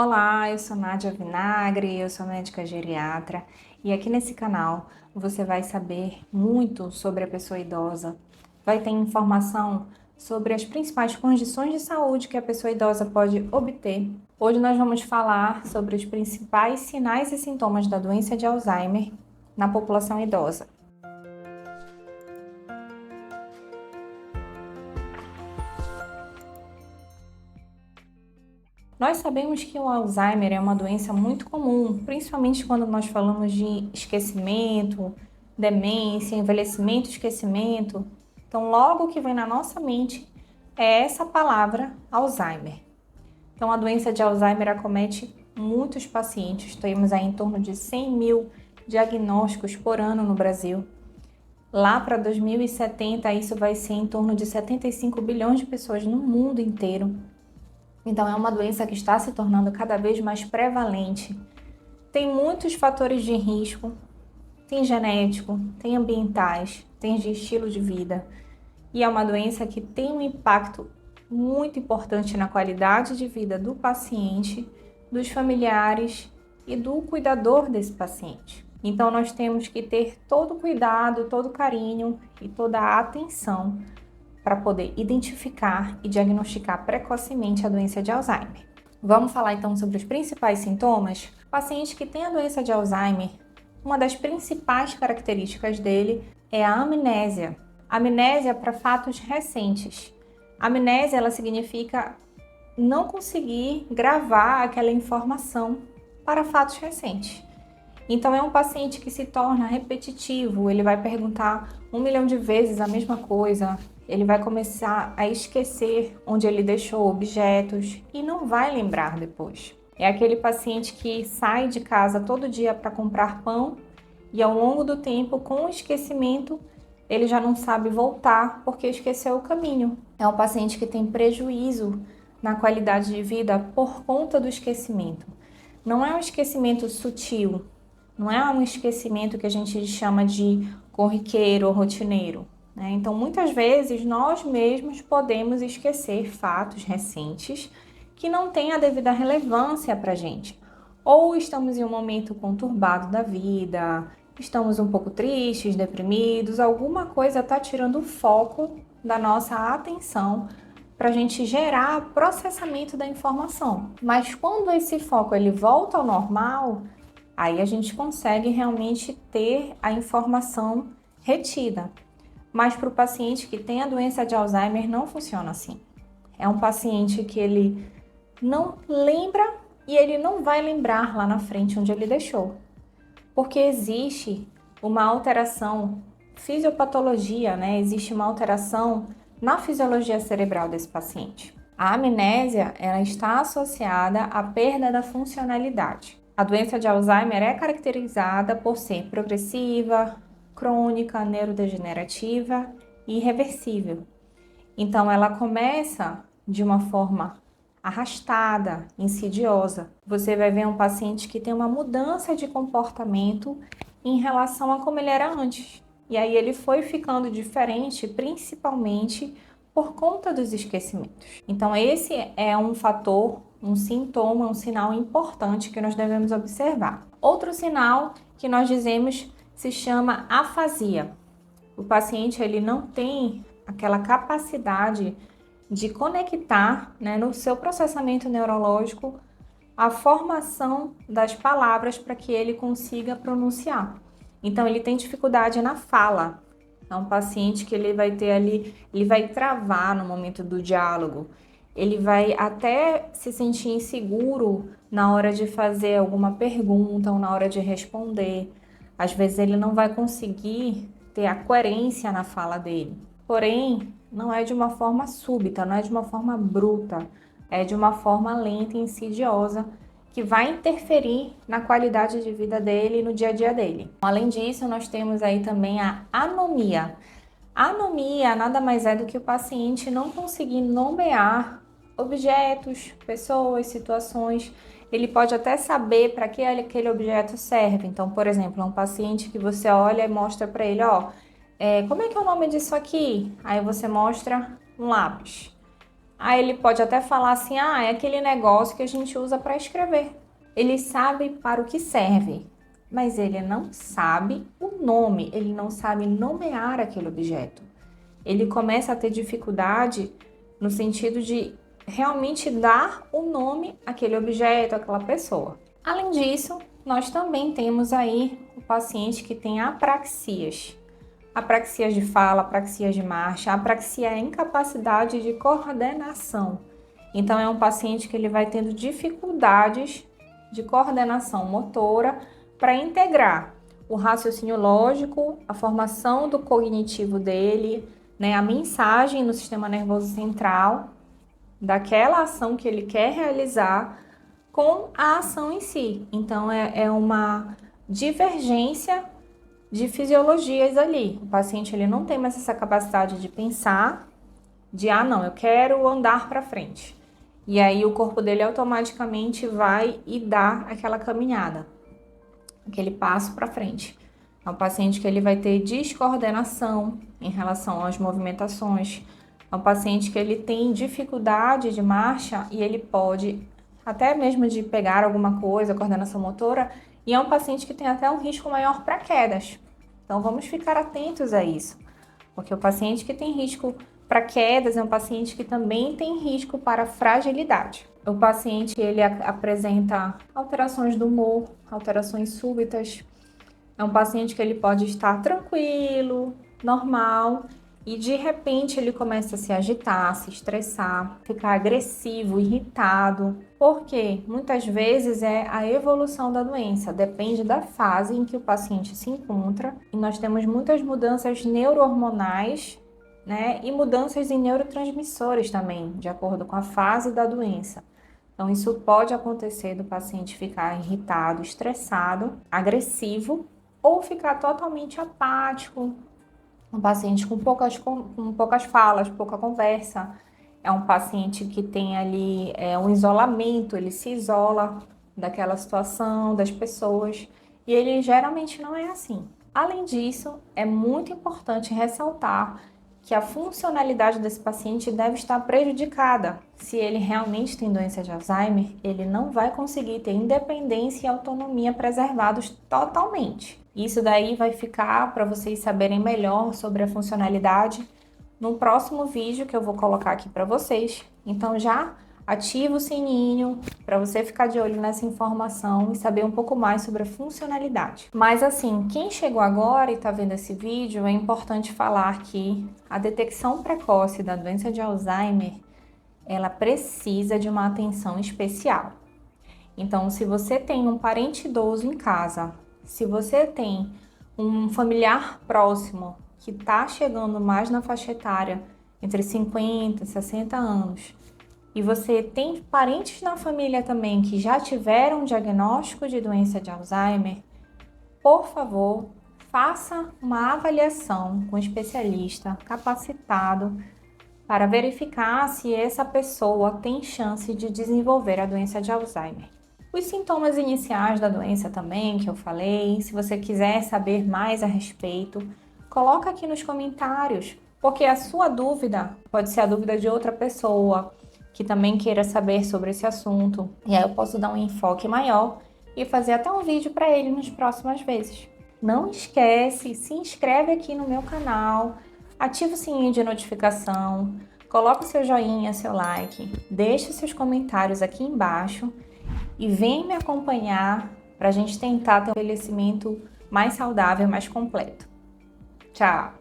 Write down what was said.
Olá, eu sou Nádia Vinagre, eu sou médica geriatra e aqui nesse canal você vai saber muito sobre a pessoa idosa, vai ter informação sobre as principais condições de saúde que a pessoa idosa pode obter. Hoje nós vamos falar sobre os principais sinais e sintomas da doença de Alzheimer na população idosa. Nós sabemos que o Alzheimer é uma doença muito comum, principalmente quando nós falamos de esquecimento, demência, envelhecimento e esquecimento. Então, logo que vem na nossa mente é essa palavra Alzheimer. Então, a doença de Alzheimer acomete muitos pacientes, temos aí em torno de 100 mil diagnósticos por ano no Brasil. Lá para 2070, isso vai ser em torno de 75 bilhões de pessoas no mundo inteiro. Então, é uma doença que está se tornando cada vez mais prevalente. Tem muitos fatores de risco, tem genético, tem ambientais, tem de estilo de vida. E é uma doença que tem um impacto muito importante na qualidade de vida do paciente, dos familiares e do cuidador desse paciente. Então, nós temos que ter todo o cuidado, todo o carinho e toda a atenção para poder identificar e diagnosticar precocemente a doença de Alzheimer. Vamos falar então sobre os principais sintomas? O paciente que tem a doença de Alzheimer, uma das principais características dele é a amnésia. Amnésia para fatos recentes. Amnésia, ela significa não conseguir gravar aquela informação para fatos recentes. Então, é um paciente que se torna repetitivo, ele vai perguntar 1 milhão de vezes a mesma coisa, ele vai começar a esquecer onde ele deixou objetos e não vai lembrar depois. É aquele paciente que sai de casa todo dia para comprar pão e ao longo do tempo, com o esquecimento, ele já não sabe voltar porque esqueceu o caminho. É um paciente que tem prejuízo na qualidade de vida por conta do esquecimento. Não é um esquecimento sutil, não é um esquecimento que a gente chama de corriqueiro ou rotineiro, né? Então, muitas vezes, nós mesmos podemos esquecer fatos recentes que não têm a devida relevância para a gente. Ou estamos em um momento conturbado da vida, estamos um pouco tristes, deprimidos, alguma coisa está tirando o foco da nossa atenção para a gente gerar processamento da informação. Mas quando esse foco ele volta ao normal, aí a gente consegue realmente ter a informação retida. Mas para o paciente que tem a doença de Alzheimer não funciona assim. É um paciente que ele não lembra e ele não vai lembrar lá na frente onde ele deixou. Porque existe uma alteração, fisiopatologia, né? Existe uma alteração na fisiologia cerebral desse paciente. A amnésia, ela está associada à perda da funcionalidade. A doença de Alzheimer é caracterizada por ser progressiva, crônica, neurodegenerativa e irreversível. Então, ela começa de uma forma arrastada, insidiosa. Você vai ver um paciente que tem uma mudança de comportamento em relação a como ele era antes. E aí ele foi ficando diferente, principalmente por conta dos esquecimentos. Então, esse é um fator, um sintoma, um sinal importante que nós devemos observar. Outro sinal que nós dizemos se chama afasia. O paciente ele não tem aquela capacidade de conectar, né, no seu processamento neurológico a formação das palavras para que ele consiga pronunciar. Então, ele tem dificuldade na fala. É um paciente que ele vai ter ali, ele vai travar no momento do diálogo, ele vai até se sentir inseguro na hora de fazer alguma pergunta ou na hora de responder. Às vezes ele não vai conseguir ter a coerência na fala dele. Porém, não é de uma forma súbita, não é de uma forma bruta, é de uma forma lenta e insidiosa que vai interferir na qualidade de vida dele e no dia a dia dele. Além disso, nós temos aí também a anomia. A anomia nada mais é do que o paciente não conseguir nomear objetos, pessoas, situações. Ele pode até saber para que aquele objeto serve. Então, por exemplo, um paciente que você olha e mostra para ele, como é que é o nome disso aqui? Aí você mostra um lápis. Aí ele pode até falar assim, é aquele negócio que a gente usa para escrever. Ele sabe para o que serve, mas ele não sabe o nome, ele não sabe nomear aquele objeto. Ele começa a ter dificuldade no sentido de realmente dar o nome àquele objeto, àquela pessoa. Além disso, nós também temos aí o paciente que tem apraxias. Apraxias de fala, apraxias de marcha. A apraxia é a incapacidade de coordenação. Então, é um paciente que ele vai tendo dificuldades de coordenação motora para integrar o raciocínio lógico, a formação do cognitivo dele, né, a mensagem no sistema nervoso central daquela ação que ele quer realizar com a ação em si. Então, é uma divergência de fisiologias ali. O paciente ele não tem mais essa capacidade de pensar, de não, eu quero andar para frente. E aí o corpo dele automaticamente vai e dá aquela caminhada, aquele passo para frente. É um paciente que ele vai ter descoordenação em relação às movimentações. É um paciente que ele tem dificuldade de marcha e ele pode até mesmo de pegar alguma coisa, coordenação motora, e é um paciente que tem até um risco maior para quedas. Então vamos ficar atentos a isso, porque o paciente que tem risco para quedas é um paciente que também tem risco para fragilidade. O paciente ele apresenta alterações do humor, alterações súbitas. É um paciente que ele pode estar tranquilo, normal, e de repente ele começa a se agitar, se estressar, ficar agressivo, irritado. Porque muitas vezes é a evolução da doença, depende da fase em que o paciente se encontra. E nós temos muitas mudanças neurohormonais, né? E mudanças em neurotransmissores também, de acordo com a fase da doença. Então isso pode acontecer do paciente ficar irritado, estressado, agressivo, ou ficar totalmente apático, um paciente com poucas falas, pouca conversa. É um paciente que tem ali um isolamento, ele se isola daquela situação, das pessoas, e ele geralmente não é assim. Além disso, é muito importante ressaltar que a funcionalidade desse paciente deve estar prejudicada. Se ele realmente tem doença de Alzheimer, ele não vai conseguir ter independência e autonomia preservados totalmente. Isso daí vai ficar para vocês saberem melhor sobre a funcionalidade no próximo vídeo que eu vou colocar aqui para vocês. Então já ativa o sininho para você ficar de olho nessa informação e saber um pouco mais sobre a funcionalidade. Mas assim, quem chegou agora e está vendo esse vídeo, é importante falar que a detecção precoce da doença de Alzheimer, ela precisa de uma atenção especial. Então, se você tem um parente idoso em casa, se você tem um familiar próximo que está chegando mais na faixa etária, entre 50 e 60 anos, e você tem parentes na família também que já tiveram diagnóstico de doença de Alzheimer, por favor, faça uma avaliação com um especialista capacitado para verificar se essa pessoa tem chance de desenvolver a doença de Alzheimer. Os sintomas iniciais da doença também, que eu falei, se você quiser saber mais a respeito, coloca aqui nos comentários, porque a sua dúvida pode ser a dúvida de outra pessoa que também queira saber sobre esse assunto. E aí eu posso dar um enfoque maior e fazer até um vídeo para ele nas próximas vezes. Não esquece, se inscreve aqui no meu canal, ativa o sininho de notificação, coloca o seu joinha, seu like, deixa os seus comentários aqui embaixo e vem me acompanhar para a gente tentar ter um envelhecimento mais saudável, mais completo. Tchau!